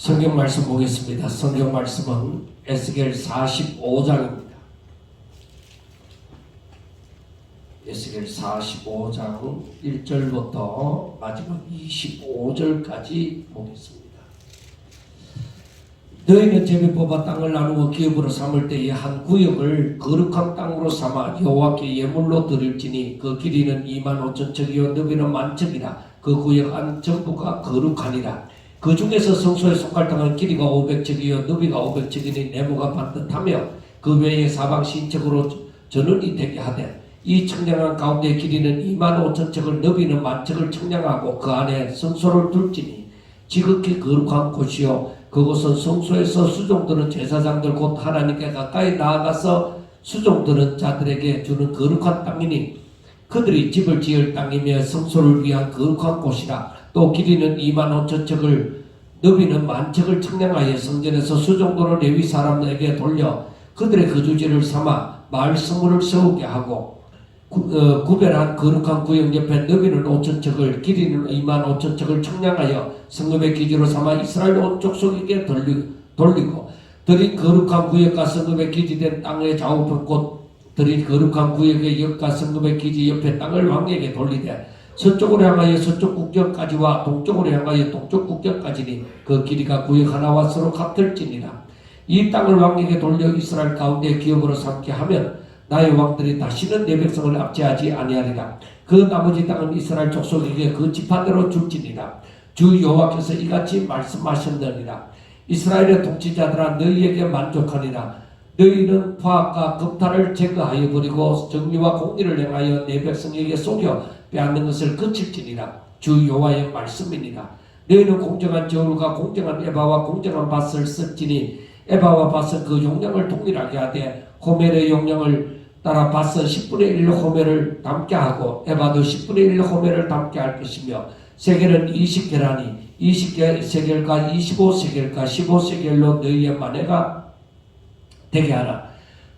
성경 말씀 보겠습니다. 성경 말씀은 에스겔 45장입니다. 에스겔 45장 1절부터 마지막 25절까지 보겠습니다. 너희는 제비 뽑아 땅을 나누어 기업으로 삼을 때에 한 구역을 거룩한 땅으로 삼아 여호와께 예물로 드릴지니 그 길이는 25,000척이요 너비는 10,000척이라. 그 구역 안 전부가 거룩하니라. 그 중에서 성소에 속할 땅은 길이가 500척이요 너비가 500척이니 네모가 반듯하며 그 외에 사방 신척으로 전원이 되게 하되 이 청량한 가운데 길이는 25,000척을 너비는 10,000척을 청량하고 그 안에 성소를 둘지니 지극히 거룩한 곳이요 그곳은 성소에서 수종드는 제사장들 곧 하나님께 가까이 나아가서 수종드는 자들에게 주는 거룩한 땅이니 그들이 집을 지을 땅이며 성소를 위한 거룩한 곳이라. 또 길이는 25,000척을 너비는 10,000척을 청량하여 성전에서 수종도로 레위 사람들에게 돌려 그들의 거주지를 삼아 마을 성문을 세우게 하고 구별한 거룩한 구역 옆에 너비는 5,000척을 길이는 25,000척을 청량하여 성읍의 기지로 삼아 이스라엘 온 족속에게 돌리고 들인 거룩한 구역과 성읍의 기지된 땅의 좌우편 곧 들인 거룩한 구역의 역과 성읍의 기지 옆에 땅을 왕에게 돌리되 서쪽으로 향하여 서쪽 국경까지와 동쪽으로 향하여 동쪽 국경까지니 그 길이가 구역 하나와 서로 같을지니라. 이 땅을 왕에게 돌려 이스라엘 가운데 기업으로 삼게 하면 나의 왕들이 다시는 내 백성을 압제하지 아니하리라. 그 나머지 땅은 이스라엘 족속에게 그 지파대로 줄지니라. 주 여호와께서 이같이 말씀하셨느니라. 이스라엘의 통치자들아 너희에게 만족하니라. 너희는 포악과 겁탈을 제거하여 버리고 정의와 공의를 행하여 내 백성에게 속여 빼앗는 것을 그칠지니라. 주 여호와의 말씀이니라. 너희는 공정한 저울과 공정한 에바와 공정한 밭을 쓸지니 에바와 밭은 그 용량을 동일하게 하되 호멜의 용량을 따라 밭은 10분의 1 호멜을 담게 하고 에바도 10분의 1 호멜을 담게 할 것이며 세겔은 20계라니 20세겔과 25세겔과 15세겔로 너희의 만회가 되게 하라.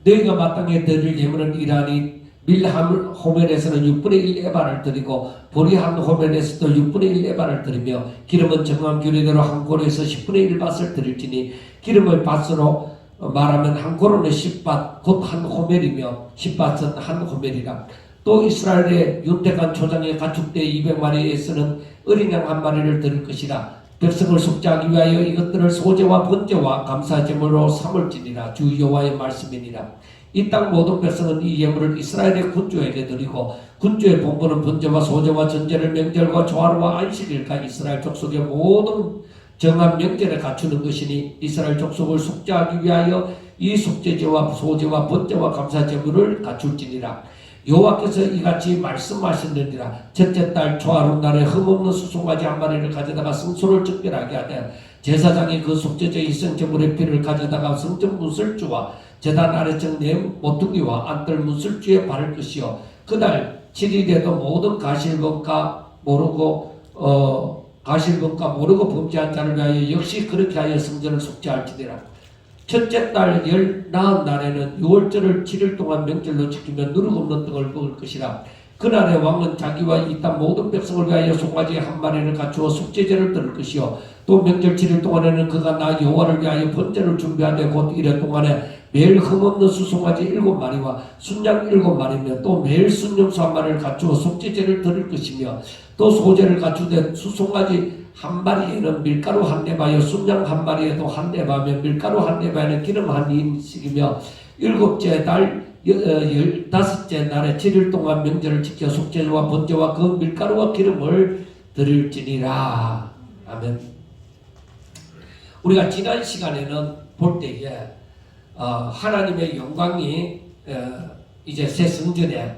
너희가 마땅히 드릴 예물은 이러하니 밀 한 호멜에서는 6분의 1 에바를 드리고 보리 한 호멜에서도 6분의 1 에바를 드리며 기름은 정한 규례대로 한 고로에서 10분의 1 밭을 드릴지니 기름의 밭으로 말하면 한 고로는 10밭 곧 한 호멜이며 10밭은 한 호멜이라. 또 이스라엘의 윤택한 초장의 가축대 200마리에서는 어린 양 한 마리를 드릴 것이라. 백성을 속죄하기 위하여 이것들을 소제와 번제와 감사제물로 삼을지니라. 주 여호와의 말씀이니라. 이 땅 모든 백성은 이 예물을 이스라엘의 군주에게 드리고 군주의 본분은 번제와 소제와 전제를 명절과 조화와 안식일과 이스라엘 족속의 모든 정한 명절에 갖추는 것이니 이스라엘 족속을 속죄하기 위하여 이 속죄제와 소제와 번제와 감사제물을 갖출지니라. 여호와께서 이같이 말씀하셨느니라. 첫째 달 초하루 날에 흠없는 수송아지 한 마리를 가져다가 성소를 정결하게 하되 제사장이 그 속죄제 이성제물의 피를 가져다가 성전 문설주와 제단 아래쪽 네 모퉁이와 안뜰 문설주에 바를 것이요 그날 7일에도 모든 가실범과 모르고 범죄한 자를 위하여 역시 그렇게 하여 성전을 속죄할지니라. 첫째 달 나흔 날에는 6월절을 7일 동안 명절로 지키며 누룩 없는 떡을 먹을 것이라. 그날에 왕은 자기와 이 땅 모든 백성을 위하여 송아지 한 마리를 갖추어 속죄제를 드릴 것이요 또 명절 7일 동안에는 그가 나 여호와를 위하여 번제를 준비하되 곧 이래 동안에 매일 흠없는 수송아지 7마리와 순양 7마리며 또 매일 순염소 한 마리를 갖추어 속죄제를 드릴 것이며 또 소제를 갖추되 수송아지 한 마리에는 밀가루 한 네바요 순양 한 마리에도 한 네바며 밀가루 한 네바에는 기름 한 인씩이며 7째 달 15째 날에 7일 동안 명절을 지켜 속죄와 번제와 그 밀가루와 기름을 드릴지니라. 아멘. 우리가 지난 시간에는 볼 때에 하나님의 영광이 이제 새 성전에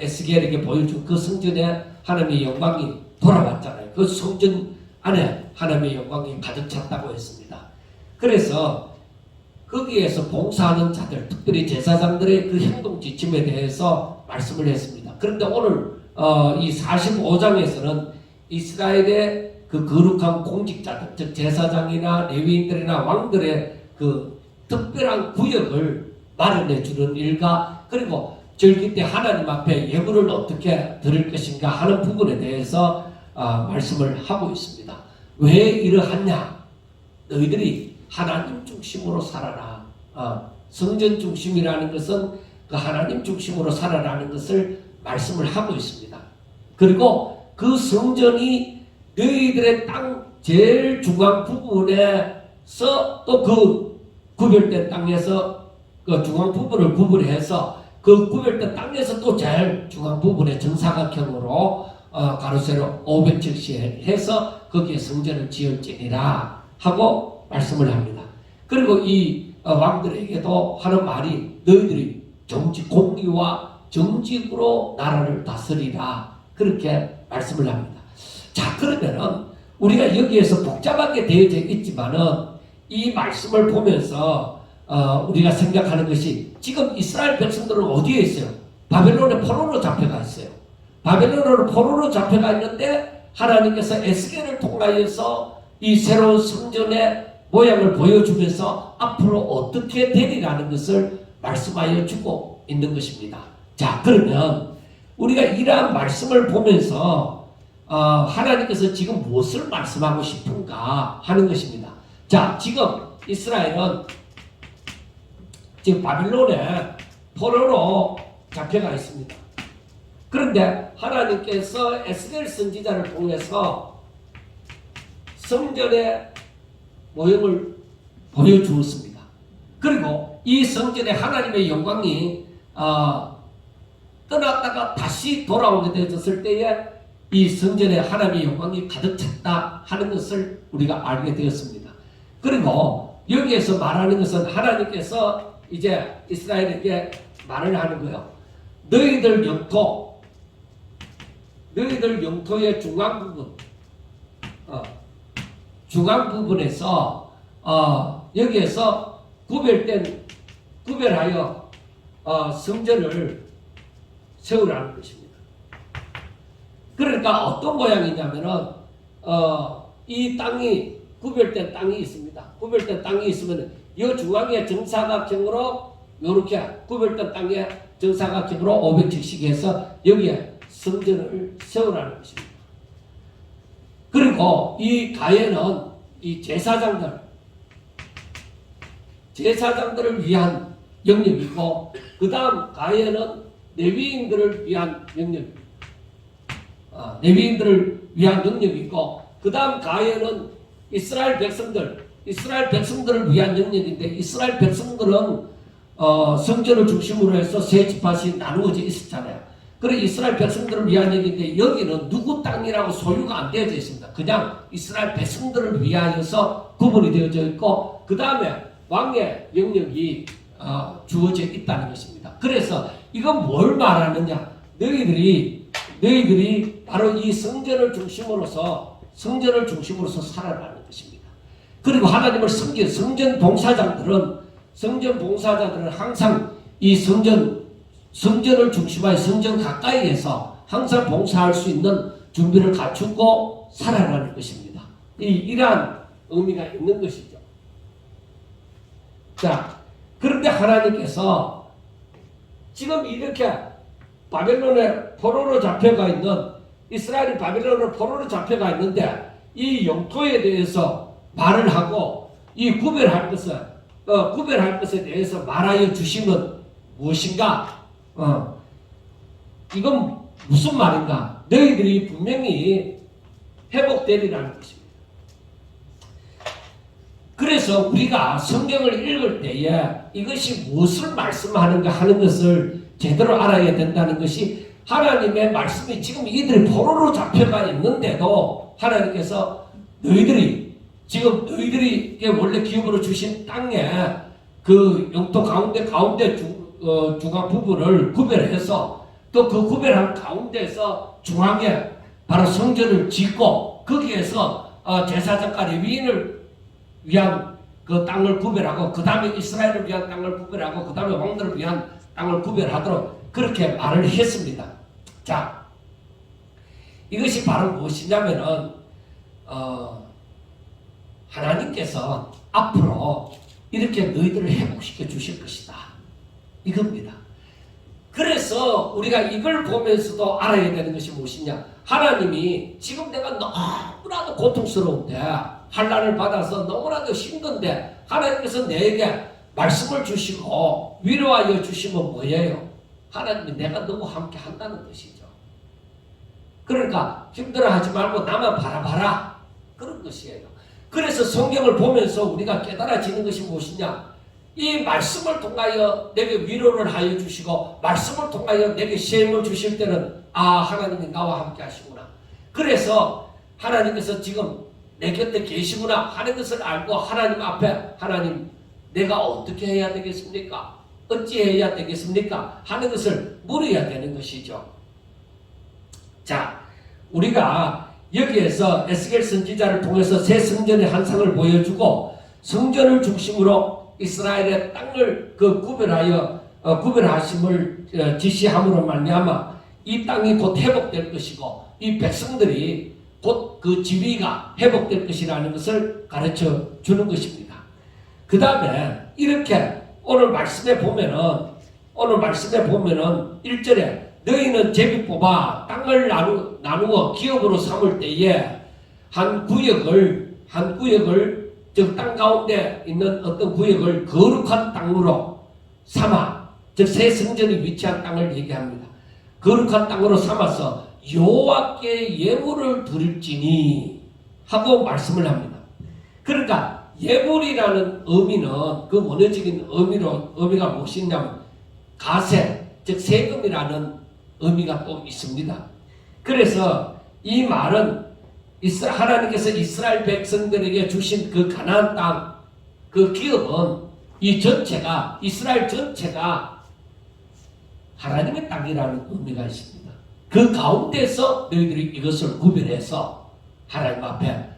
에스겔에게 보여준 그 성전에 하나님의 영광이 돌아왔잖아요. 그 성전 안에 하나님의 영광이 가득 찼다고 했습니다. 그래서 거기에서 봉사하는 자들, 특별히 제사장들의 그 행동 지침에 대해서 말씀을 했습니다. 그런데 오늘 이 45장에서는 이스라엘의 그 거룩한 공직자들, 즉 제사장이나 레위인들이나 왕들의 그 특별한 구역을 마련해 주는 일과 그리고 절기 때 하나님 앞에 예물을 어떻게 드릴 것인가 하는 부분에 대해서 말씀을 하고 있습니다. 왜 이러하냐? 너희들이 하나님 중심으로 살아라. 성전 중심이라는 것은 그 하나님 중심으로 살아라는 것을 말씀을 하고 있습니다. 그리고 그 성전이 너희들의 땅 제일 중앙 부분에서 또 그 구별된 땅에서 그 중앙 부분을 구분해서 그 구별된 땅에서 또 제일 중앙 부분에 정사각형으로 가로세로 570 해서 거기에 성전을 지을지니라 하고 말씀을 합니다. 그리고 이 왕들에게도 하는 말이 너희들이 공의와 정직으로 나라를 다스리라 그렇게 말씀을 합니다. 자, 그러면은 우리가 여기에서 복잡하게 되어져 있지만은 이 말씀을 보면서 우리가 생각하는 것이 지금 이스라엘 백성들은 어디에 있어요? 바벨론의 포로로 잡혀가 있어요. 바벨론으로 포로로 잡혀가 있는데 하나님께서 에스겔을 통하여서 이 새로운 성전의 모양을 보여주면서 앞으로 어떻게 되리라는 것을 말씀하여 주고 있는 것입니다. 자, 그러면 우리가 이러한 말씀을 보면서 하나님께서 지금 무엇을 말씀하고 싶은가 하는 것입니다. 자, 지금 이스라엘은 지금 바빌론에 포로로 잡혀가 있습니다. 그런데 하나님께서 에스겔 선지자를 통해서 성전의 모형을 보여주었습니다. 그리고 이 성전에 하나님의 영광이 떠났다가 다시 돌아오게 되었을 때에 이 성전에 하나님의 영광이 가득 찼다 하는 것을 우리가 알게 되었습니다. 그리고 여기에서 말하는 것은 하나님께서 이제 이스라엘에게 말을 하는 거예요. 너희들 영토의 중앙 부분에서 여기에서 구별하여 성전을 세우라는 것입니다. 그러니까 어떤 모양이냐면은 이 땅이 구별된 땅이 있습니다. 구별된 땅이 있으면 이 중앙에 정사각형으로 이렇게 구별된 땅에 정사각형으로 570 해서 여기에 성전을 세우라는 것입니다. 그리고 이 가에는 이 제사장들을 위한 영역이고 그 다음 가에는 레위인들을 위한 영역입니다. 레위인들을 위한 영역이고 그 다음 가에는 이스라엘 백성들을 위한 영역인데 이스라엘 백성들은 성전을 중심으로 해서 세 지파씩 나누어져 있었잖아요. 그래 이스라엘 백성들을 위한 영역인데 여기는 누구 땅이라고 소유가 안 되어져 있습니다. 그냥 이스라엘 백성들을 위하여서 구분이 되어져 있고 그 다음에 왕의 영역이 주어져 있다는 것입니다. 그래서 이건 뭘 말하느냐? 너희들이 바로 이 성전을 중심으로서 살아가는 것입니다. 그리고 하나님을 섬긴 성전 봉사자들은 항상 이 성전을 중심하여 성전 가까이에서 항상 봉사할 수 있는 준비를 갖추고 살아가는 것입니다. 이러한 의미가 있는 것이죠. 자, 그런데 하나님께서 지금 이렇게 바벨론에 포로로 잡혀가 있는 이스라엘이 바벨론으로 포로로 잡혀가 있는데 이 영토에 대해서 말을 하고 이 구별할 것에 대해서 말하여 주시면 무엇인가? 이건 무슨 말인가? 너희들이 분명히 회복되리라는 것입니다. 그래서 우리가 성경을 읽을 때에 이것이 무엇을 말씀하는가 하는 것을 제대로 알아야 된다는 것이 하나님의 말씀이 지금 이들이 포로로 잡혀가 있는데도 하나님께서 너희들이 원래 기업으로 주신 땅에 그 영토 가운데 중앙 부분을 구별해서 또 그 구별한 가운데서 중앙에 바로 성전을 짓고 거기에서 제사장과 레위인을 위한 그 땅을 구별하고 그 다음에 이스라엘을 위한 땅을 구별하고 그 다음에 왕들을 위한 땅을 구별하도록 그렇게 말을 했습니다. 자, 이것이 바로 무엇이냐면은 하나님께서 앞으로 이렇게 너희들을 회복시켜 주실 것이다. 이겁니다. 그래서 우리가 이걸 보면서도 알아야 되는 것이 무엇이냐? 하나님이 지금 내가 너무나도 고통스러운데 환난을 받아서 너무나도 힘든데 하나님께서 내게 말씀을 주시고 위로하여 주시면 뭐예요? 하나님이 내가 너무 함께 한다는 것이죠. 그러니까 힘들어하지 말고 나만 바라봐라, 그런 것이에요. 그래서 성경을 보면서 우리가 깨달아지는 것이 무엇이냐? 이 말씀을 통하여 내게 위로를 하여 주시고 말씀을 통하여 내게 시험을 주실 때는 하나님이 나와 함께 하시구나. 그래서 하나님께서 지금 내 곁에 계시구나 하는 것을 알고 하나님 앞에 하나님 내가 어떻게 해야 되겠습니까? 어찌해야 되겠습니까? 하는 것을 물어야 되는 것이죠. 자, 우리가 여기에서 에스겔 선지자를 통해서 새 성전의 환상을 보여주고 성전을 중심으로 이스라엘의 땅을 구별하심을 지시함으로 말미암아 이 땅이 곧 회복될 것이고 이 백성들이 곧 그 지위가 회복될 것이라는 것을 가르쳐 주는 것입니다. 그 다음에 이렇게 오늘 말씀에 보면은 1절에 너희는 제비 뽑아 땅을 나누어 기업으로 삼을 때에 한 구역을 즉 땅 가운데 있는 어떤 구역을 거룩한 땅으로 삼아, 즉 새 성전이 위치한 땅을 얘기합니다. 거룩한 땅으로 삼아서 여호와께 예물을 드릴지니 하고 말씀을 합니다. 그러니까 예물이라는 의미는 그 원어적인 의미가 무엇이냐면 가세, 즉 세금이라는 의미가 또 있습니다. 그래서 이 말은 하나님께서 이스라엘 백성들에게 주신 그 가나안 땅, 그 기업은 이스라엘 전체가 하나님의 땅이라는 의미가 있습니다. 그 가운데서 너희들이 이것을 구별해서 하나님 앞에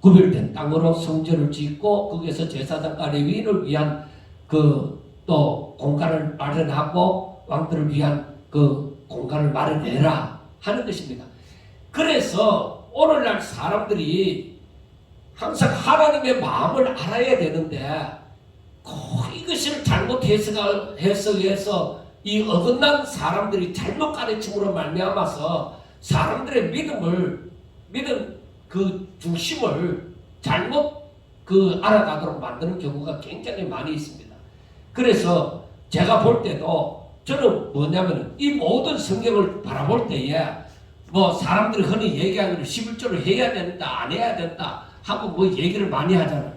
구별된 땅으로 성전을 짓고 거기에서 제사장과 레위인을 위한 또 공간을 마련하고 왕들을 위한 그 공간을 마련해라 하는 것입니다. 그래서 오늘날 사람들이 항상 하나님의 마음을 알아야 되는데 이것을 잘못 해석해서 이 어긋난 사람들이 잘못 가르침으로 말미암아서 사람들의 믿음 그 중심을 잘못 알아가도록 만드는 경우가 굉장히 많이 있습니다. 그래서 제가 볼 때도 저는 뭐냐면 이 모든 성경을 바라볼 때에 사람들이 흔히 얘기하는 11조를 해야 된다 안 해야 된다 하고 얘기를 많이 하잖아요.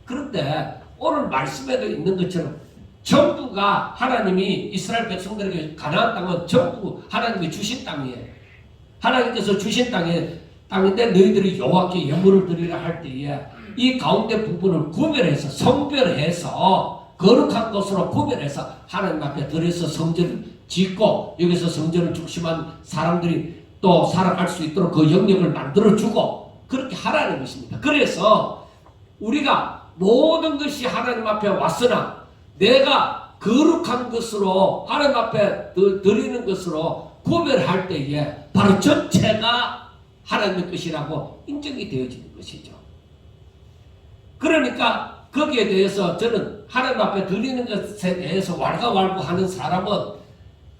그런데 오늘 말씀에도 있는 것처럼 전부가 하나님이 이스라엘 백성들에게 가나안 땅은 전부 하나님이 주신 땅이에요. 하나님께서 주신 땅인데 너희들이 여호와께 예물을 드리라 할 때에 이 가운데 부분을 구별해서 성별해서 거룩한 것으로 구별해서 하나님 앞에 드려서 성전을 짓고 여기서 성전을 중심한 사람들이 또 살아갈 수 있도록 그 영역을 만들어주고 그렇게 하라는 것입니다. 그래서 우리가 모든 것이 하나님 앞에 왔으나 내가 거룩한 것으로 하나님 앞에 드리는 것으로 구별할 때에 바로 전체가 하나님의 것이라고 인정이 되어지는 것이죠. 그러니까 거기에 대해서 저는 하나님 앞에 드리는 것에 대해서 왈가왈부하는 사람은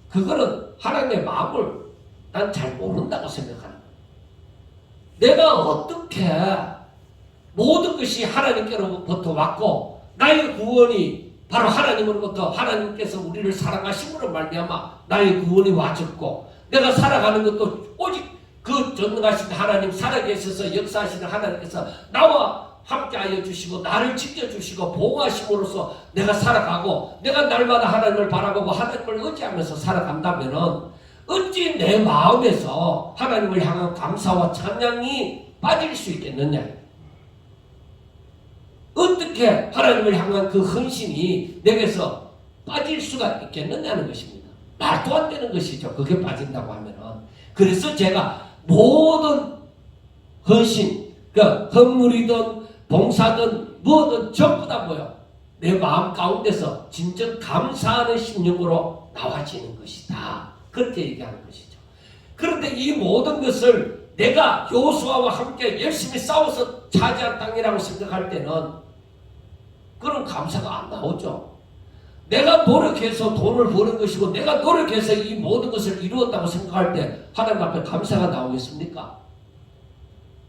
그거는 하나님의 마음을 난 잘 모른다고 생각하는 거예요. 내가 어떻게 모든 것이 하나님께로부터 왔고 나의 구원이 바로 하나님으로부터 하나님께서 우리를 사랑하심으로 말미암아 나의 구원이 와졌고 내가 살아가는 것도 오직 그 전능하신 하나님 살아계셔서 역사하시는 하나님께서 나와 함께하여 주시고 나를 지켜주시고 보호하심으로써 내가 살아가고 내가 날마다 하나님을 바라보고 하나님을 의지하면서 살아간다면 어찌 내 마음에서 하나님을 향한 감사와 찬양이 빠질 수 있겠느냐? 어떻게 하나님을 향한 그 헌신이 내게서 빠질 수가 있겠느냐는 것입니다. 말도 안 되는 것이죠. 그게 빠진다고 하면은. 그래서 제가 모든 헌신, 헌물이든 봉사든 뭐든 전부 다 내 마음 가운데서 진정 감사하는 심령으로 나와지는 것이다. 그렇게 얘기하는 것이죠. 그런데 이 모든 것을 내가 여호수아와 함께 열심히 싸워서 차지한 땅이라고 생각할 때는 그런 감사가 안 나오죠. 내가 노력해서 돈을 버는 것이고 내가 노력해서 이 모든 것을 이루었다고 생각할 때 하나님 앞에 감사가 나오겠습니까?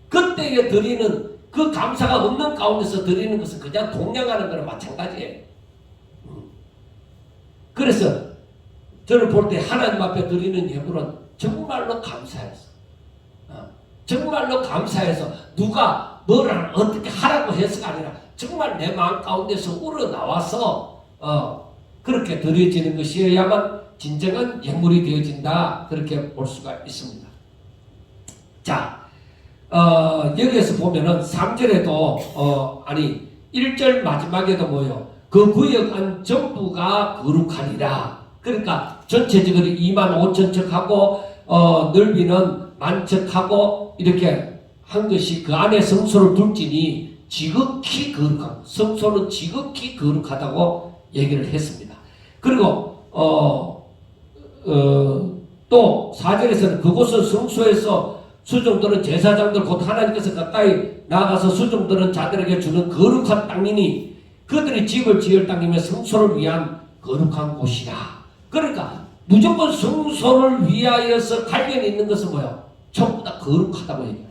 그때에 드리는 그 감사가 없는 가운데서 드리는 것은 그냥 동냥하는 거나 마찬가지예요. 그래서 저를 볼 때 하나님 앞에 드리는 예물은 정말로 감사해서, 정말로 감사해서 누가 뭐를 어떻게 하라고 해서가 아니라 정말 내 마음 가운데서 우러나와서 그렇게 드려지는 것이어야만 진정한 예물이 되어진다, 그렇게 볼 수가 있습니다. 자, 여기에서 보면은 3절에도 1절 마지막에도 뭐요? 그 구역 안 전부가 거룩하리라. 그러니까 전체적으로 25,000척하고 넓이는 10,000척하고 이렇게 한 것이 그 안에 성소를 둘지니 지극히 거룩하고, 성소는 지극히 거룩하다고 얘기를 했습니다. 그리고 또 4절에서는 그곳은 성소에서 수종들은 제사장들 곧 하나님께서 가까이 나아가서 수종들은 자들에게 주는 거룩한 땅이니 그들이 집을 지을 땅이며 성소를 위한 거룩한 곳이라. 그러니까 무조건 성소를 위하여서 관련이 있는 것은 뭐예요? 전부 다 거룩하다고 얘기해요.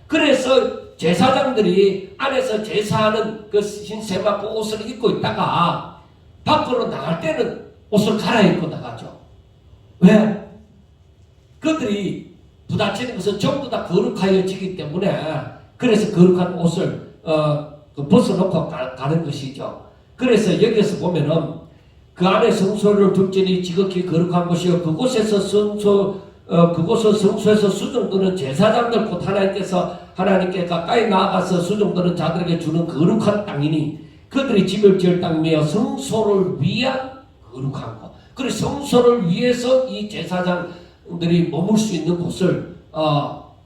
그래서 제사장들이 안에서 제사하는 그 흰세마포 옷을 입고 있다가 밖으로 나갈 때는 옷을 갈아입고 나가죠. 왜? 그들이 부딪히는 것은 전부 다 거룩하여지기 때문에, 그래서 거룩한 옷을 벗어놓고 가는 것이죠. 그래서 여기서 보면은 그 안에 성소를 둘지니 지극히 거룩한 곳이요 그곳에서 성소에서 수종들은 제사장들 곧 하나님께 가까이 나아가서 수종들은 자들에게 주는 거룩한 땅이니 그들이 집을 지을 땅이며 성소를 위한 거룩한 곳. 그래서 성소를 위해서 이 제사장들이 머물 수 있는 곳을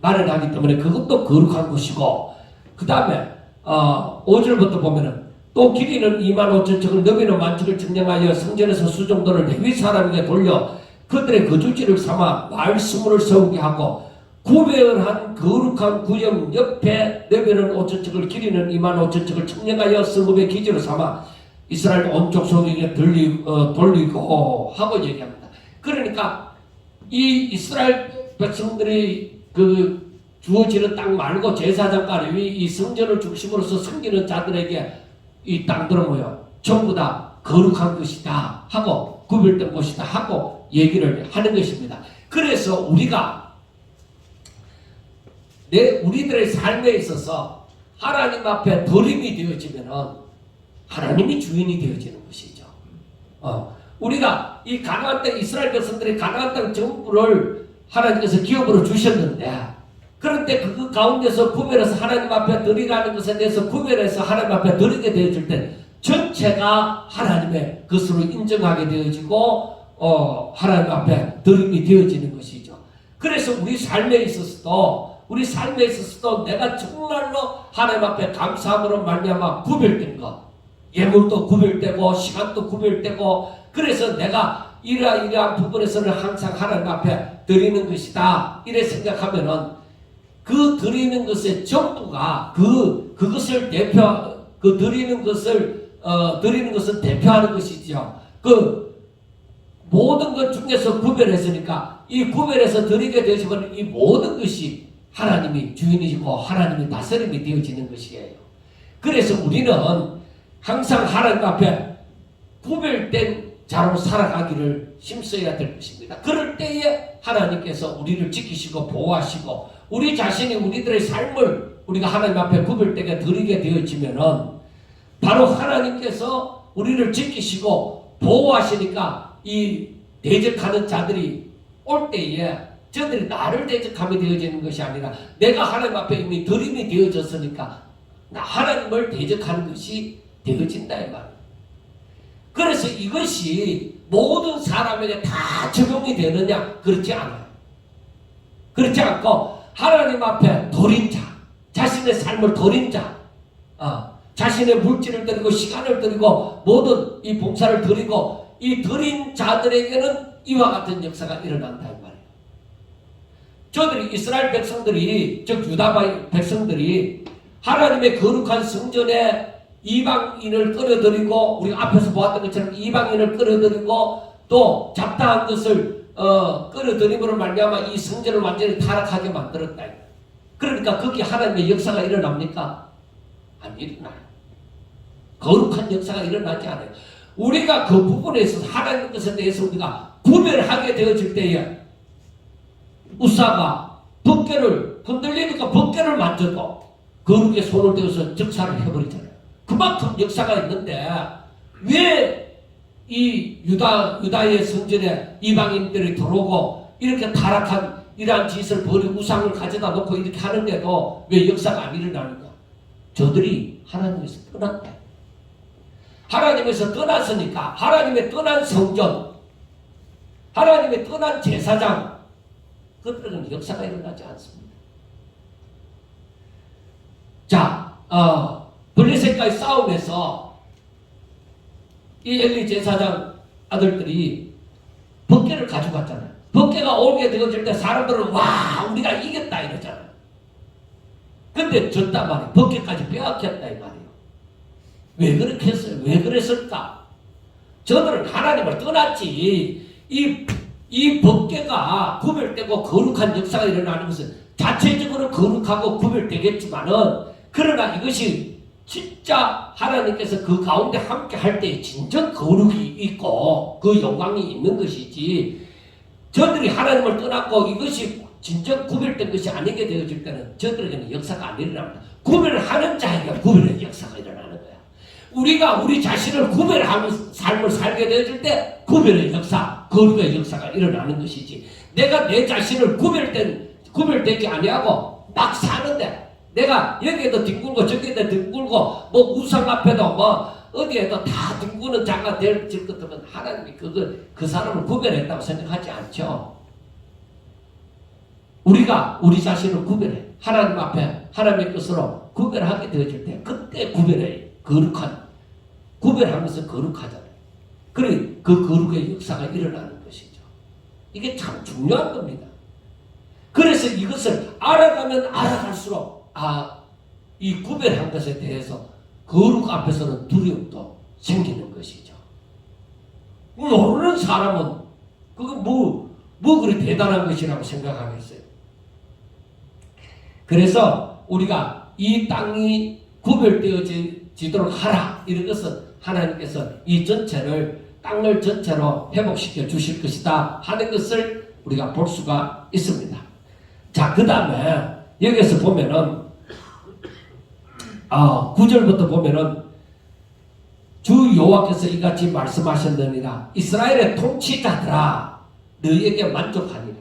마련하기 때문에 그것도 거룩한 곳이고, 그 다음에 5절부터 보면은 또 길이는 25,000척을 너비는 10,000척을 측량하여 성전에서 수종들을 레위 사람에게 돌려 그들의 거주지를 삼아 말씀을 세우게 하고 구별한 거룩한 구역 옆에 너비는 5,000척을 길이는 25,000척을 측량하여 성읍의 기지로 삼아 이스라엘 온 족속에게 돌리고 하고 얘기합니다. 그러니까 이 이스라엘 백성들이 그 주어지는 땅 말고 제사장과 레위 이 성전을 중심으로서 섬기는 자들에게 이 땅들은 뭐요? 전부 다 거룩한 것이다 하고 구별된 것이다 하고 얘기를 하는 것입니다. 그래서 우리가 우리들의 삶에 있어서 하나님 앞에 드림이 되어지면은 하나님이 주인이 되어지는 것이죠. 우리가 이 가나안 땅 이스라엘 백성들이 가나안 땅 정부를 하나님께서 기업으로 주셨는데, 그런데 그 가운데서 구별해서 하나님 앞에 드리라는 것에 대해서 구별해서 하나님 앞에 드리게 되어질 때 전체가 하나님의 것으로 인정하게 되어지고 하나님 앞에 드림이 되어지는 것이죠. 그래서 우리 삶에 있어서도 내가 정말로 하나님 앞에 감사함으로 말미암아 구별된 것, 예물도 구별되고 시간도 구별되고, 그래서 내가 이러한 부분에서는 항상 하나님 앞에 드리는 것이다 이래 생각하면은 그 드리는 것의 전부가 그것을 드리는 것을 대표하는 것이죠. 그 모든 것 중에서 구별했으니까 이 구별해서 드리게 되시면 이 모든 것이 하나님이 주인이시고 하나님이 다스림이 되어지는 것이에요. 그래서 우리는 항상 하나님 앞에 구별된 자로 살아가기를 힘써야 될 것입니다. 그럴 때에 하나님께서 우리를 지키시고 보호하시고 우리 자신이 우리들의 삶을 우리가 하나님 앞에 구별되게 드리게 되어지면은 바로 하나님께서 우리를 지키시고 보호하시니까 이 대적하는 자들이 올 때에 저들이 나를 대적하게 되어지는 것이 아니라 내가 하나님 앞에 이미 드림이 되어졌으니까 하나님을 대적하는 것이 되어진다 이 말이에요. 그래서 이것이 모든 사람에게 다 적용이 되느냐? 그렇지 않아요. 그렇지 않고 하나님 앞에 드린 자, 자신의 삶을 드린 자, 자신의 물질을 드리고 시간을 드리고 모든 이 봉사를 드리고 이 드린 자들에게는 이와 같은 역사가 일어난다 이 말이에요. 저들이 이스라엘 백성들이, 즉 유다 백성들이 하나님의 거룩한 성전에 이방인을 끌어들이고 우리가 앞에서 보았던 것처럼 이방인을 끌어들이고 또 잡다한 것을 끌어들임으로 말미암아 이 성전을 완전히 타락하게 만들었다. 그러니까 거기 하나님의 역사가 일어납니까? 안 일어나요. 거룩한 역사가 일어나지 않아요. 우리가 그 부분에 있어서 하나님 것에 대해서 우리가 구별하게 되어질 때에 우사가 벗개를 흔들리니까 벗개를 만져도 거룩에 손을 대어서 적사를 해버리잖아요. 그만큼 역사가 있는데 왜 이 유다의 성전에 이방인들이 들어오고 이렇게 타락한 이러한 짓을 벌이고 우상을 가져다 놓고 이렇게 하는데도 왜 역사가 안 일어나는가? 저들이 하나님에서 떠났다. 하나님에서 떠났으니까 하나님의 떠난 성전, 하나님의 떠난 제사장, 그들은 역사가 일어나지 않습니다. 자, 블레셋과의 싸움에서 이 엘리 제사장 아들들이 번개를 가져갔잖아요. 번개가 오게 되어질 때 사람들은 와 우리가 이겼다 이러잖아요. 근데 졌단 말이에요. 번개까지 빼앗겼다 이 말이에요. 왜 그렇게 했어요? 왜 그랬을까? 저들은 하나님을 떠났지. 이 번개가 구별되고 거룩한 역사가 일어나는 것은 자체적으로 거룩하고 구별되겠지만은 그러나 이것이 진짜 하나님께서 그 가운데 함께 할 때 진정 거룩이 있고 그 영광이 있는 것이지 저들이 하나님을 떠났고 이것이 진정 구별된 것이 아니게 되어질 때는 저들에게는 역사가 안 일어납니다. 구별을 하는 자에게 구별의 역사가 일어나는 거야. 우리가 우리 자신을 구별하는 삶을 살게 되어질 때 구별의 역사, 거룩의 역사가 일어나는 것이지 내가 내 자신을 구별되지 아니하고 막 사는데 내가 여기에도 뒹굴고 저기에도 뒹굴고 뭐 우상 앞에도 뭐 어디에도 다 뒹구는 자가 될 것 같으면 하나님이 그 사람을 구별했다고 생각하지 않죠. 우리가 우리 자신을 구별해 하나님 앞에 하나님의 것으로 구별하게 되어질 때 그때 구별하면서 거룩하잖아요. 그래 그 거룩의 역사가 일어나는 것이죠. 이게 참 중요한 겁니다. 그래서 이것을 알아가면 알아갈수록 이 구별한 것에 대해서 거룩 앞에서는 두려움도 생기는 것이죠. 모르는 사람은 그거 뭐 그리 대단한 것이라고 생각하겠어요. 그래서 우리가 이 땅이 구별되어지도록 하라 이런 것은 하나님께서 이 전체를 땅을 전체로 회복시켜 주실 것이다 하는 것을 우리가 볼 수가 있습니다. 자, 그 다음에 여기서 보면은 9절부터 보면은 주 여호와께서 이같이 말씀하셨느니라. 이스라엘의 통치자들아 너희에게 만족하니라.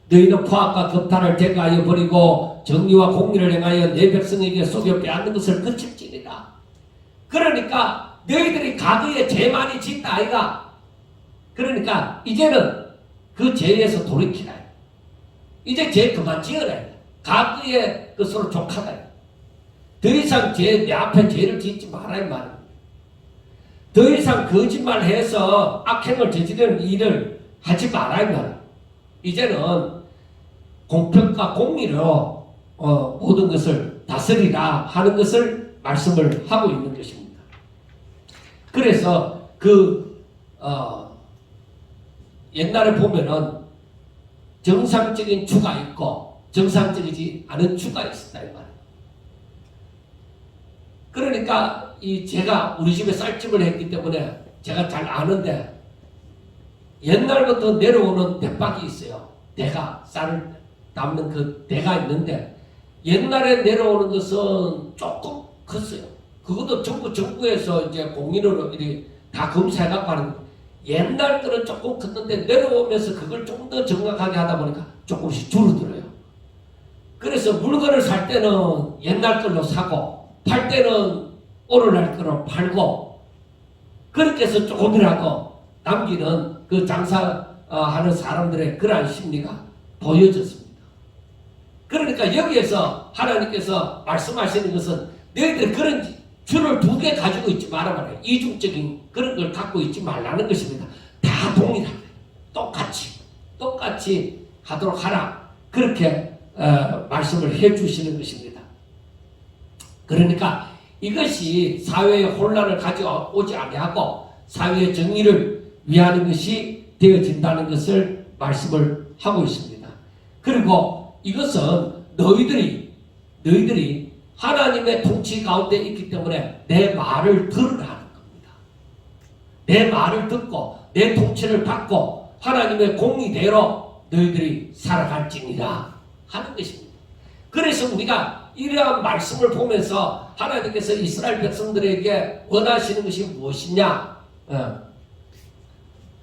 너희는 포악과 겁탈을 제거하여 버리고 정의와 공의를 행하여 내 백성에게 속여 빼앗는 것을 그칠지니라. 그러니까 너희들이 과거에 죄 많이 짓다 아이가. 그러니까 이제는 그 죄에서 돌이키라. 이제 죄 그만 지어라. 과거의 것으로 족하다. 더 이상 내 앞에 죄를 짓지 마라 이 말입니다. 더 이상 거짓말해서 악행을 저지르는 일을 하지 마라 이 말입니다. 이제는 공평과 공의로 모든 것을 다스리라 하는 것을 말씀을 하고 있는 것입니다. 그래서 옛날에 보면은 정상적인 주가 있고 정상적이지 않은 주가 있었다 이 말이에요. 그러니까 제가 우리 집에 쌀집을 했기 때문에 제가 잘 아는데 옛날부터 내려오는 대박이 있어요. 대가 쌀을 담는 그 대가 있는데 옛날에 내려오는 것은 조금 컸어요. 그것도 전부 정부에서 이제 공인으로 이렇게 다 검사해갖고 하는 거예요. 옛날 거는 조금 컸는데 내려오면서 그걸 좀 더 정확하게 하다 보니까 조금씩 줄어들어요. 그래서 물건을 살 때는 옛날 걸로 사고 팔 때는 오늘날 거로 팔고 그렇게 해서 조금이라도 남기는 그 장사하는 사람들의 그러한 심리가 보여졌습니다. 그러니까 여기에서 하나님께서 말씀하시는 것은 너희들 그런 줄을 두 개 가지고 있지 말아 말아요. 이중적인 그런 걸 갖고 있지 말라는 것입니다. 다 동일하게 똑같이 하도록 하라. 그렇게 말씀을 해 주시는 것입니다. 그러니까 이것이 사회의 혼란을 가져오지 아니하고 사회의 정의를 위하는 것이 되어진다는 것을 말씀을 하고 있습니다. 그리고 이것은 너희들이 너희들이 하나님의 통치 가운데 있기 때문에 내 말을 들으라는 겁니다. 내 말을 듣고 내 통치를 받고 하나님의 공의대로 너희들이 살아갈지니라 하는 것입니다. 그래서 우리가 이러한 말씀을 보면서 하나님께서 이스라엘 백성들에게 원하시는 것이 무엇이냐?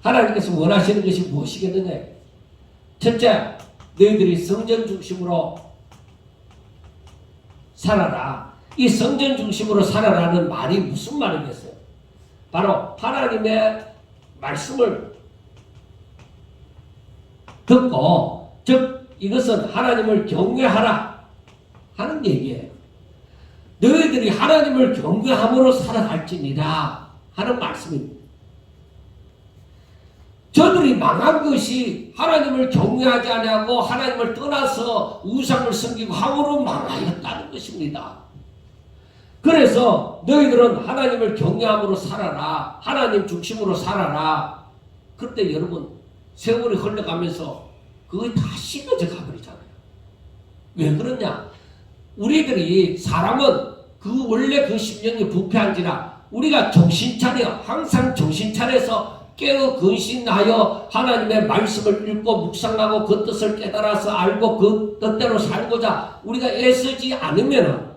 하나님께서 원하시는 것이 무엇이겠느냐? 첫째, 너희들이 성전 중심으로 살아라. 이 성전 중심으로 살아라는 말이 무슨 말이겠어요? 바로 하나님의 말씀을 듣고, 즉 이것은 하나님을 경외하라 하는 얘기예요. 너희들이 하나님을 경외함으로 살아갈지니라 하는 말씀입니다. 저들이 망한 것이 하나님을 경외하지 아니하고 하나님을 떠나서 우상을 섬기고 함으로 망하였다는 것입니다. 그래서 너희들은 하나님을 경외함으로 살아라. 하나님 중심으로 살아라. 그때 여러분 세월이 흘러가면서 그거 다 씻어져 가버리잖아요. 왜 그러냐? 우리들이 사람은 그 원래 그 심령이 부패한지라 우리가 정신 차려 항상 정신 차려서 깨어 근신하여 하나님의 말씀을 읽고 묵상하고 그 뜻을 깨달아서 알고 그 뜻대로 살고자 우리가 애쓰지 않으면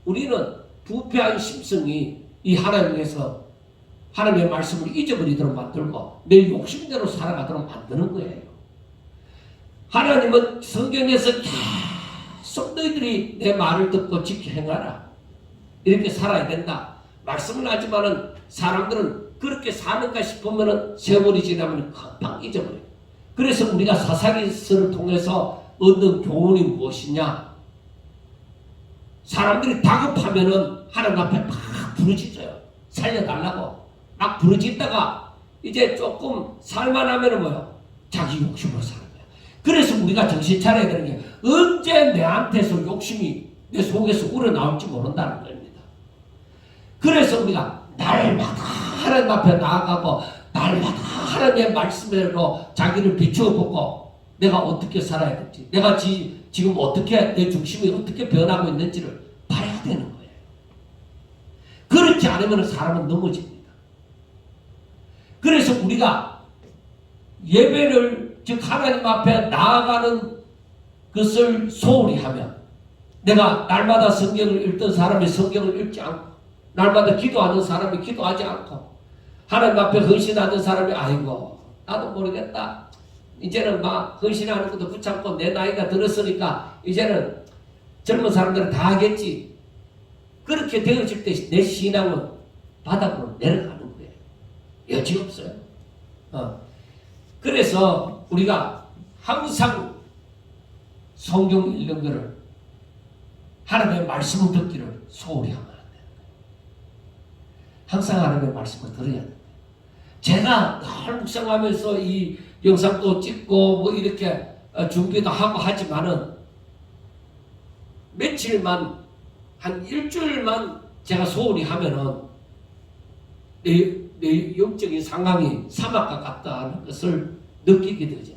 우리는 부패한 심성이 이 하나님께서 하나님의 말씀을 잊어버리도록 만들고 내 욕심대로 살아가도록 만드는 거예요. 하나님은 성경에서 계속 너희들이 내 말을 듣고 지켜 행하라. 이렇게 살아야 된다. 말씀을 하지만은 사람들은 그렇게 사는가 싶으면 세월이 지나면 금방 잊어버려요. 그래서 우리가 사사기서를 통해서 얻는 교훈이 무엇이냐? 사람들이 다급하면은 하나님 앞에 막 부르짖어요. 살려달라고 막 부르짖다가 이제 조금 살만하면은 뭐요? 자기 욕심으로 사는 거야. 그래서 우리가 정신 차려야 되는 게 언제 내한테서 욕심이 내 속에서 우러나올지 모른다는 겁니다. 그래서 우리가 날마다 하나님 앞에 나아가고 날마다 하나님의 말씀으로 자기를 비추어 보고 내가 어떻게 살아야 될지, 내가 지금 어떻게 내 중심이 어떻게 변하고 있는지를 봐야 되는 거예요. 그렇지 않으면 사람은 넘어집니다. 그래서 우리가 예배를 즉 하나님 앞에 나아가는 것을 소홀히 하면 내가 날마다 성경을 읽던 사람이 성경을 읽지 않고 날마다 기도하는 사람이 기도하지 않고 하나님 앞에 헌신하는 사람이 아이고 나도 모르겠다. 이제는 막 헌신하는 것도 붙잡고 내 나이가 들었으니까 이제는 젊은 사람들은 다 하겠지. 그렇게 되어질 때 내 신앙은 바닥으로 내려가는 거예요. 여지없어요. 그래서 우리가 항상 성경 읽는 것을 하나님의 말씀을 듣기를 소홀히 하면 안 돼요. 항상 하나님의 말씀을 들어야 돼요. 제가 늘 묵상하면서 이 영상도 찍고 뭐 이렇게 준비도 하고 하지만은 며칠만 한 일주일만 제가 소홀히 하면은 내 영적인 상황이 사막과 같다는 것을 느끼게 되죠.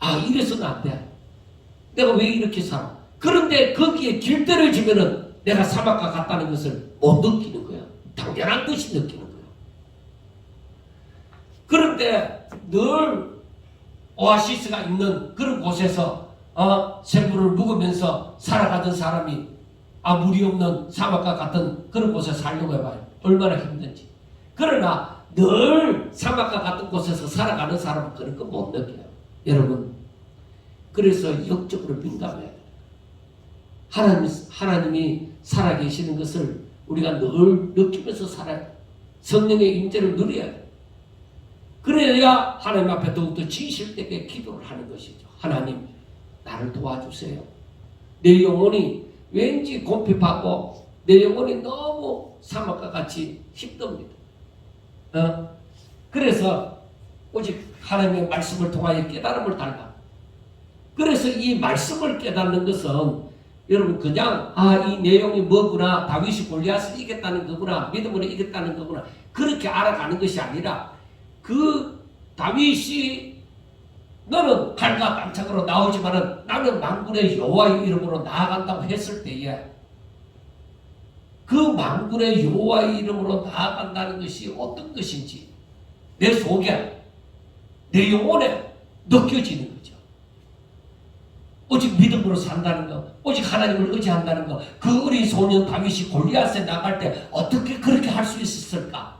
아, 이래서는 안 돼. 내가 왜 이렇게 살아? 그런데 거기에 길들을 지면은 내가 사막과 같다는 것을 못 느끼는 거야. 당연한 것이 느끼는 거야. 그런데 늘 오아시스가 있는 그런 곳에서 생물을 묵으면서 살아가던 사람이 물이 없는 사막과 같은 그런 곳에 살려고 해봐요. 얼마나 힘든지. 그러나 늘 사막과 같은 곳에서 살아가는 사람은 그런 거 못 느껴요. 여러분, 그래서 영적으로 민감해야 돼요. 하나님이 살아계시는 것을 우리가 늘 느끼면서 살아야 돼요. 성령의 임재를 누려야 돼요. 그래야 하나님 앞에 더욱더 진실되게 기도를 하는 것이죠. 하나님, 나를 도와주세요. 내 영혼이 왠지 곰핍하고 내 영혼이 너무 사막과 같이 힘듭니다. 그래서 오직 하나님의 말씀을 통하여 깨달음을 달라. 그래서 이 말씀을 깨닫는 것은 여러분 그냥 이 내용이 뭐구나, 다윗이 골리앗을 이겼다는 거구나, 믿음으로 이겼다는 거구나, 그렇게 알아가는 것이 아니라 그 다윗이 너는 칼과 깜짝으로 나오지만은 나는 만군의 여호와의 이름으로 나아간다고 했을 때에 그 만군의 여호와의 이름으로 나아간다는 것이 어떤 것인지 내 속에 내 영혼에 느껴지는 거죠. 오직 믿음으로 산다는 것, 오직 하나님을 의지한다는 것. 그 어린 소년 다윗이 골리앗에 나갈 때 어떻게 그렇게 할 수 있었을까?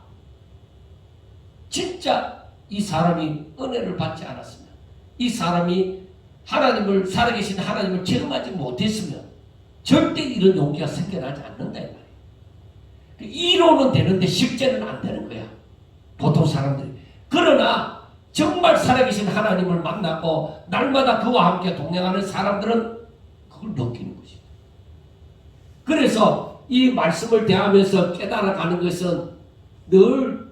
진짜 이 사람이 은혜를 받지 않았으면, 이 사람이 하나님을, 살아계신 하나님을 체험하지 못했으면 절대 이런 용기가 생겨나지 않는다 이 말이에요. 이론은 되는데 실제는 안 되는 거야, 보통 사람들이. 그러나 정말 살아계신 하나님을 만나고 날마다 그와 함께 동행하는 사람들은 그걸 느끼는 것이다. 그래서 이 말씀을 대하면서 깨달아가는 것은 늘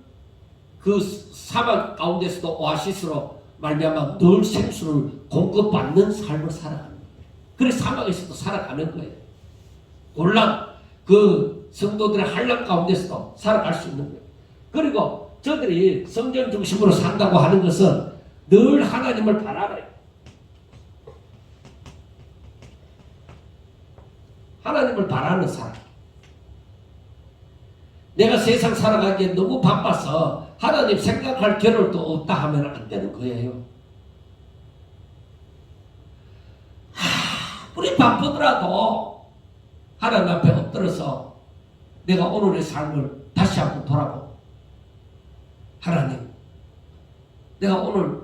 그 사막 가운데서도 오아시스로 말미암아 늘 생수를 공급받는 삶을 살아가는 거예요. 그래서 사막에서도 살아가는 거예요. 곤란, 그 성도들의 한란 가운데서도 살아갈 수 있는 거예요. 그리고 저들이 성전 중심으로 산다고 하는 것은 늘 하나님을 바라라. 하나님을 바라는 사람. 내가 세상 살아가기에 너무 바빠서 하나님 생각할 겨를도 없다 하면 안 되는 거예요. 우리 바쁘더라도 하나님 앞에 엎드려서 내가 오늘의 삶을 다시 한번 돌아보고, 하나님, 내가 오늘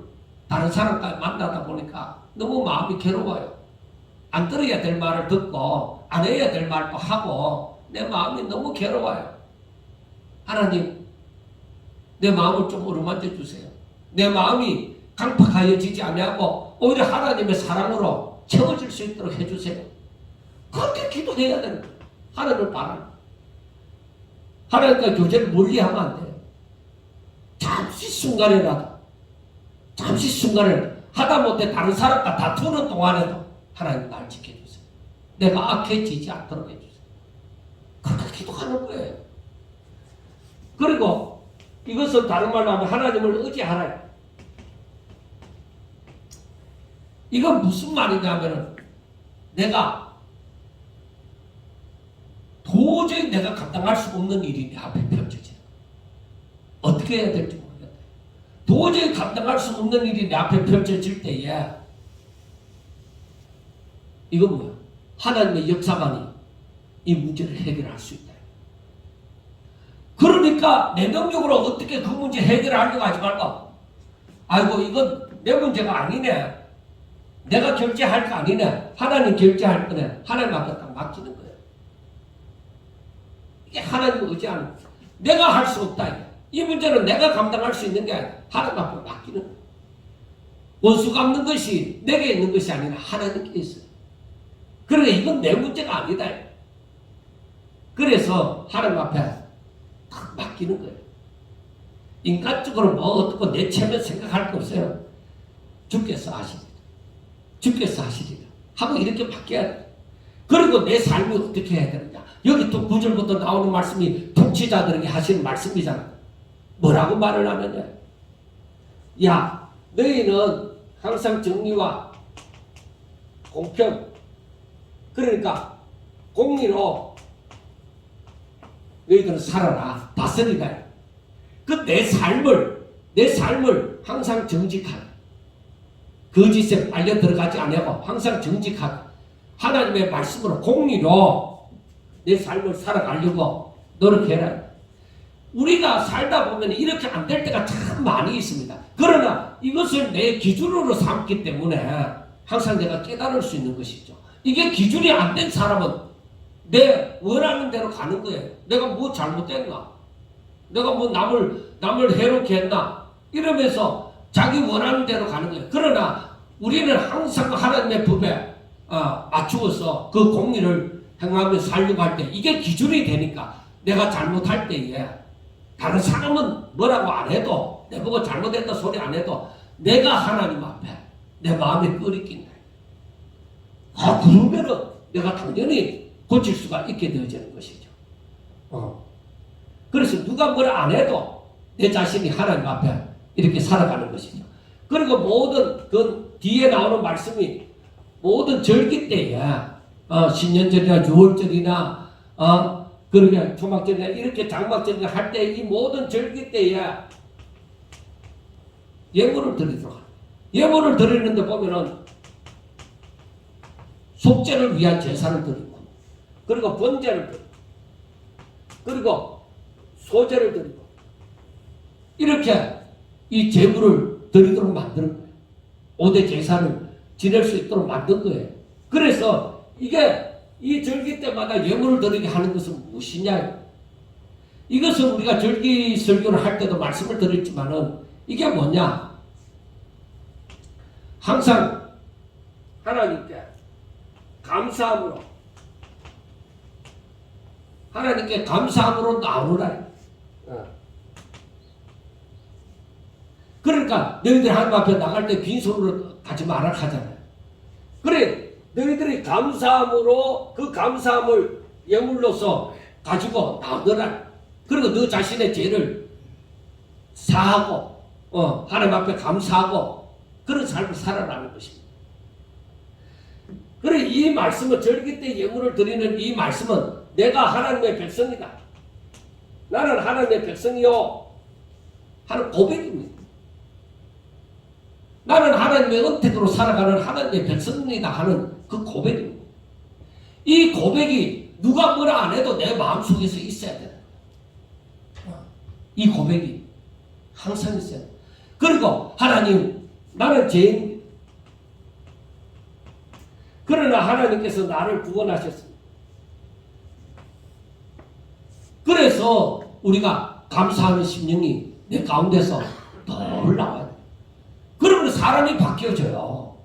다른 사람까지 만나다 보니까 너무 마음이 괴로워요. 안 들어야 될 말을 듣고 안 해야 될 말도 하고 내 마음이 너무 괴로워요. 하나님, 내 마음을 좀 어루만져 주세요. 내 마음이 강팍하여지지 아니하고 오히려 하나님의 사랑으로 채워질 수 있도록 해주세요. 그렇게 기도해야 되는 거예요. 하나님을 바라는. 하나님과 교제를 멀리하면 안 돼요. 잠시 순간이라도 하다 못해 다른 사람과 다투는 동안에도 하나님 날 지켜주세요. 내가 악해지지 않도록 해주세요. 그렇게 기도하는 거예요. 그리고 이것은 다른 말로 하면 하나님을 의지하라. 이건 무슨 말이냐면 내가 도저히 내가 감당할 수 없는 일이 내 앞에 펼쳐져요. 어떻게 해야 될지 모르겠다. 도저히 감당할 수 없는 일이 내 앞에 펼쳐질 때에 이건 뭐야? 하나님의 역사만이 이 문제를 해결할 수 있다. 그러니까 내 능력으로 어떻게 그 문제 해결하려고 하지 말고, 아이고 이건 내 문제가 아니네, 내가 결제할 거 아니네, 하나님 결제할 거네, 하나님 앞에 딱 맡기는 거예요. 이게 하나님을 의지하는 거예요. 내가 할 수 없다. 이 문제는 내가 감당할 수 있는 게 아니라 하나님 앞에 맡기는 거예요. 원수 갚는 것이 내게 있는 것이 아니라 하나님께 있어요. 그러니까 이건 내 문제가 아니다. 그래서 하나님 앞에 딱 맡기는 거예요. 인간적으로 뭐 어떻고 내 체면 생각할 거 없어요. 주께서 하시리라. 주께서 하시리라 하고 이렇게 맡겨야 돼요. 그리고 내 삶이 어떻게 해야 되느냐. 여기 또 9절부터 나오는 말씀이 통치자들에게 하시는 말씀이잖아. 뭐라고 말을 하느냐. 야, 너희는 항상 정의와 공평, 그러니까 공의로 너희들은 살아라, 다스리라. 그 내 삶을 항상 정직하게, 거짓에 빨려 들어가지 않고 항상 정직하게 하나님의 말씀으로 공의로 내 삶을 살아가려고 노력해라. 우리가 살다 보면 이렇게 안 될 때가 참 많이 있습니다. 그러나 이것을 내 기준으로 삼기 때문에 항상 내가 깨달을 수 있는 것이죠. 이게 기준이 안 된 사람은 내 원하는 대로 가는 거예요. 내가 뭐 잘못됐나? 내가 뭐 남을 해롭게 했나? 이러면서 자기 원하는 대로 가는 거예요. 그러나 우리는 항상 하나님의 법에 맞추어서 그 공의를 행하며 살려고 할 때 이게 기준이 되니까 내가 잘못할 때에 다른 사람은 뭐라고 안 해도, 내보고 잘못했다 소리 안 해도 내가 하나님 앞에 내 마음에 끓이낀다. 그러면은 내가 당연히 고칠 수가 있게 되어지는 것이죠. 그래서 누가 뭘 안 해도 내 자신이 하나님 앞에 이렇게 살아가는 것이죠. 그리고 모든 그 뒤에 나오는 말씀이 모든 절기 때야 신년절이나 유월절이나 그러게 초막절이나 이렇게 장막절이나 할 때 이 모든 절기 때야 예물을 드리도록 합니다. 예물을 드리는데 보면은 속죄를 위한 제사를 드리고 그리고 번제를 드리고 그리고 소제를 드리고 이렇게 이 제물을 드리도록 만드는 거예요. 5대 제사를 지낼 수 있도록 만든 거예요. 그래서 이게 이 절기 때마다 예물을 드리게 하는 것은 무엇이냐? 이것은 우리가 절기 설교를 할 때도 말씀을 드렸지만은 이게 뭐냐? 항상 하나님께 감사함으로 하나님께 감사함으로 나오라. 그러니까 너희들 하나님 앞에 나갈 때 빈손으로 가지 마라 하잖아요. 그래 너희들이 감사함으로 그 감사함을 예물로서 가지고 나오더라. 그리고 너 자신의 죄를 사하고 하나님 앞에 감사하고 그런 삶을 살아가는 것입니다. 그래 이 말씀은 절기 때 예물을 드리는 이 말씀은 내가 하나님의 백성이다. 나는 하나님의 백성이요 하는 고백입니다. 나는 하나님의 은택으로 살아가는 하나님의 백성이다 하는 그 고백입니다. 이 고백이 누가 뭐라 안 해도 내 마음속에서 있어야 돼요. 이 고백이 항상 있어야 돼요. 그리고 하나님 나는 죄인입니다. 그러나 하나님께서 나를 구원하셨습니다. 그래서 우리가 감사하는 심령이 내 가운데서 늘 나와야 돼요. 그러면 사람이 바뀌어져요.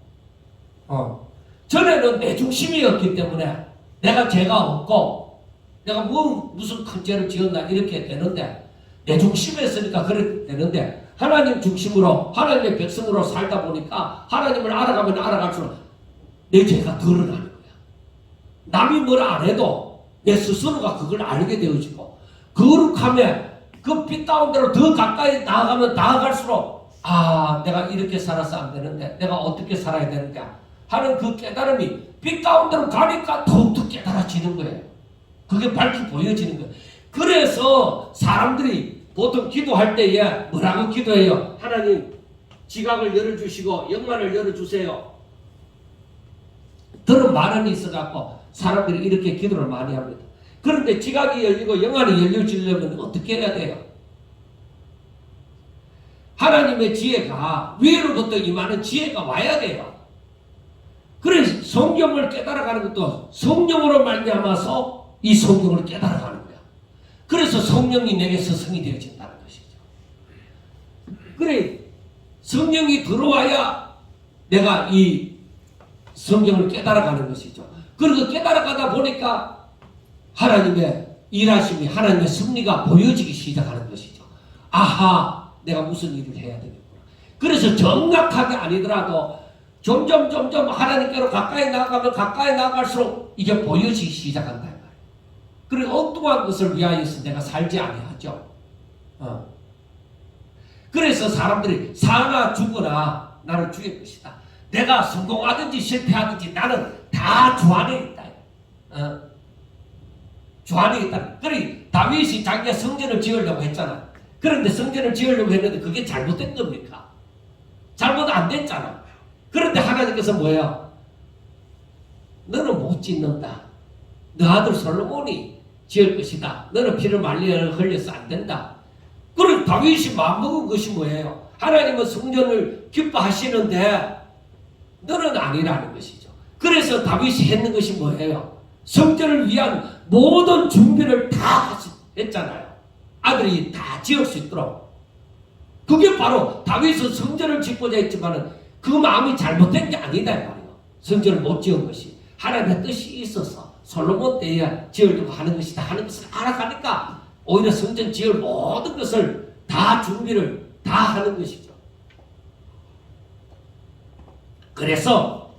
전에는 내 중심이었기 때문에 내가 죄가 없고 내가 무슨 큰 죄를 지었나 이렇게 되는데 내 중심이었으니까 그렇게 되는데 하나님 중심으로 하나님의 백성으로 살다 보니까 하나님을 알아가면 알아갈수록 내 죄가 드러나는 거야. 남이 뭐라 안 해도 내 스스로가 그걸 알게 되어지고 거룩함에 그 빛 가운데로 더 가까이 나아가면 나아갈수록 내가 이렇게 살아서 안 되는데 내가 어떻게 살아야 되는가 하는 그 깨달음이 빛 가운데로 가니까 더욱더 깨달아지는 거예요. 그게 밝히 보여지는 거예요. 그래서 사람들이 보통 기도할 때에 뭐라고 기도해요? 하나님 지각을 열어주시고 영만을 열어주세요. 들은 말은 있어갖고 사람들이 이렇게 기도를 많이 합니다. 그런데 지각이 열리고 영안이 열려지려면 어떻게 해야 돼요? 하나님의 지혜가 위로부터 임하는 지혜가 와야 돼요. 그래서 성경을 깨달아가는 것도 성령으로 말미암아서 이 성경을 깨달아가는 거야. 그래서 성령이 내게 스승이 되어진다는 것이죠. 그래 성령이 들어와야 내가 이 성경을 깨달아가는 것이죠. 그리고 깨달아가다 보니까 하나님의 일하심이 하나님의 승리가 보여지기 시작하는 것이죠. 내가 무슨 일을 해야 되겠구나. 그래서 정확하게 아니더라도 점점 하나님께로 가까이 나아가면 가까이 나아갈수록 이게 보여지기 시작한다 말이에요. 그리고 엉뚱한 것을 위하여서 내가 살지 아니하죠. 그래서 사람들이 사나 죽으나 나는 주의 것이다. 내가 성공하든지 실패하든지 나는 다 주 안에 있다. 주 안에 있다. 그래 다윗이 자기가 성전을 지으려고 했잖아. 그런데 성전을 지으려고 했는데 그게 잘못된 겁니까? 잘못 안 됐잖아. 그런데 하나님께서 뭐예요? 너는 못 짓는다. 너 아들 솔로몬이 지을 것이다. 너는 피를 흘려서 안 된다. 그럼 다윗이 마음먹은 것이 뭐예요? 하나님은 성전을 기뻐하시는데 너는 아니라는 것이죠. 그래서 다윗이 했는 것이 뭐예요? 성전을 위한 모든 준비를 다 했잖아요. 아들이 다 지을 수 있도록. 그게 바로 다윗은 성전을 짓고자 했지만은 그 마음이 잘못된 게 아니다 말이에요. 성전을 못 지은 것이 하나님의 뜻이 있어서 솔로몬 때에 지으려고 하는 것이다 하는 것을 알아가니까 오히려 성전 지을 모든 것을 다 준비를 다 하는 것이죠. 그래서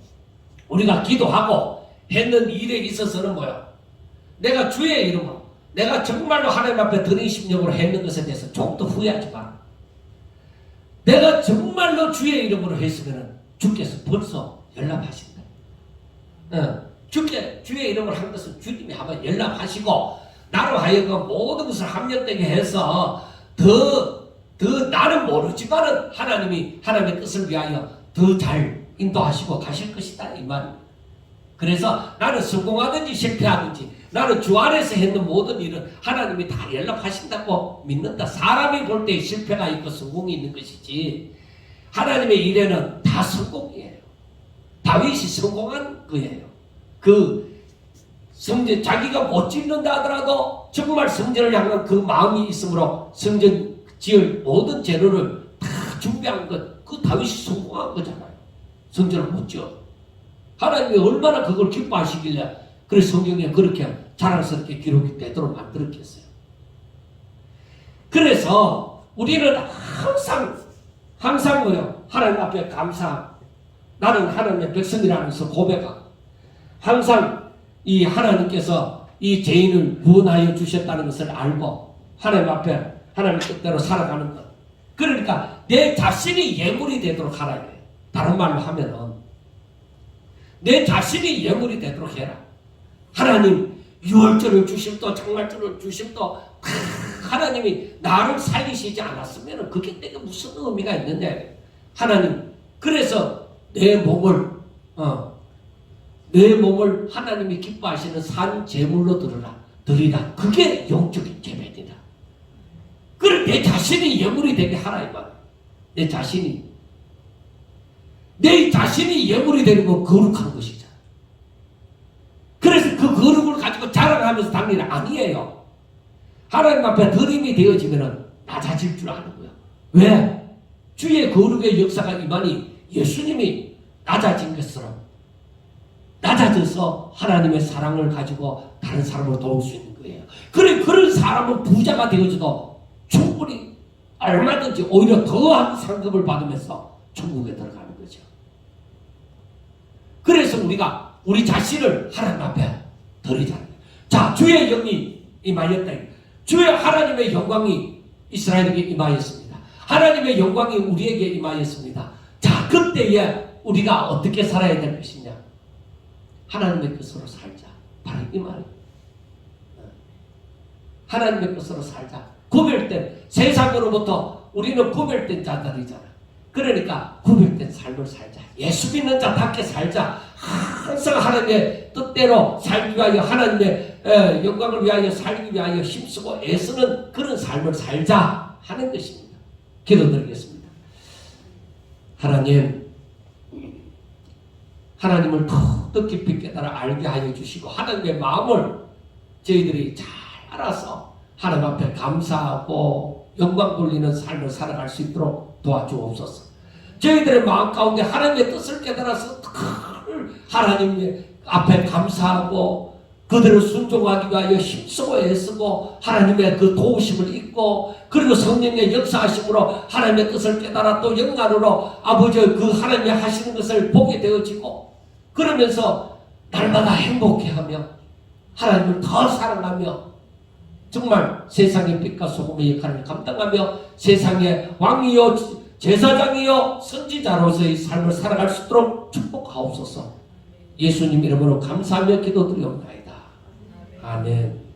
우리가 기도하고 했는 일에 있어서는 뭐야? 내가 주의 이름으로 내가 정말로 하나님 앞에 드린 심령으로 했는 것에 대해서 조금도 후회하지 마라. 내가 정말로 주의 이름으로 했으면 주께서 벌써 연락하신다. 주의 이름으로 한 것은 주님이 한번 연락하시고 나로 하여금 모든 것을 합력되게 해서 더 나는 모르지만은 하나님의 뜻을 위하여 더 잘 인도하시고 가실 것이다 이 말입니다. 그래서 나는 성공하든지 실패하든지 나는 주 안에서 했는 모든 일은 하나님이 다 연락하신다고 믿는다. 사람이 볼 때 실패가 있고 성공이 있는 것이지 하나님의 일에는 다 성공이에요. 다윗이 성공한 거예요. 그 성전 자기가 못 짓는다 하더라도 정말 성전을 향한 그 마음이 있으므로 성전 지을 모든 재료를 다 준비한 것, 그 다윗이 성공한 거잖아요. 성전을 못 지어. 하나님이 얼마나 그걸 기뻐하시길래 그래서 성경에 그렇게 자랑스럽게 기록이 되도록 만들었겠어요. 그래서 우리는 항상 뭐요? 하나님 앞에 감사. 나는 하나님의 백성이라면서 고백하고 항상 이 하나님께서 이 죄인을 구원하여 주셨다는 것을 알고 하나님 앞에 하나님 뜻대로 살아가는 것. 그러니까 내 자신이 예물이 되도록 하라. 다른 말로 하면은 내 자신이 예물이 되도록 해라. 하나님 유월절을 주심도 장날절을 주심도 하나님이 나를 살리시지 않았으면 그게 내게 무슨 의미가 있는데 하나님 그래서 내 몸을 하나님이 기뻐하시는 산 제물로 드리라. 그게 영적인 예배입니다. 그래 내 자신이 예물이 되게 하라 이 말. 내 자신이 예물이 되는 건 거룩한 것이잖아. 그래서 그 거룩을 가지고 자랑하면서 다니는 아니에요. 하나님 앞에 드림이 되어지면 낮아질 줄 아는 거야. 왜? 주의 거룩의 역사가 임하니 예수님이 낮아진 것처럼 낮아져서 하나님의 사랑을 가지고 다른 사람을 도울 수 있는 거예요. 그래 그런 사람은 부자가 되어져도 충분히 얼마든지 오히려 더한 상급을 받으면서 천국에 들어가는 거죠. 그래서 우리가 우리 자신을 하나님 앞에 드리자는 거예요. 자, 주의 영이 임하였다. 주의 하나님의 영광이 이스라엘에게 임하였습니다. 하나님의 영광이 우리에게 임하였습니다. 자, 그때에 우리가 어떻게 살아야 될 것이냐? 하나님의 뜻으로 살자. 바로 이 말이에요. 하나님의 뜻으로 살자. 구별된 세상으로부터 우리는 구별된 자들이잖아. 그러니까 구별된 삶을 살자. 예수 믿는 자답게 살자. 항상 하나님의 뜻대로 살기 위하여 하나님의 영광을 위하여 살기 위하여 힘쓰고 애쓰는 그런 삶을 살자 하는 것입니다. 기도드리겠습니다. 하나님을 더 깊이 깨달아 알게 하여 주시고 하나님의 마음을 저희들이 잘 알아서 하나님 앞에 감사하고 영광 돌리는 삶을 살아갈 수 있도록 도와주옵소서. 저희들의 마음 가운데 하나님의 뜻을 깨달아서 하나님 앞에 감사하고 그들을 순종하기 위하여 힘쓰고 애쓰고 하나님의 그 도우심을 잊고 그리고 성령의 역사하심으로 하나님의 뜻을 깨달아 또 영안으로 아버지의 그 하나님이 하시는 것을 보게 되어지고 그러면서 날마다 행복해하며 하나님을 더 사랑하며 정말 세상의 빛과 소금의 역할을 감당하며 세상의 왕이요 제사장이요 선지자로서의 삶을 살아갈 수 있도록 축복하옵소서. 예수님 이름으로 감사하며 기도드리옵나이다. 아멘.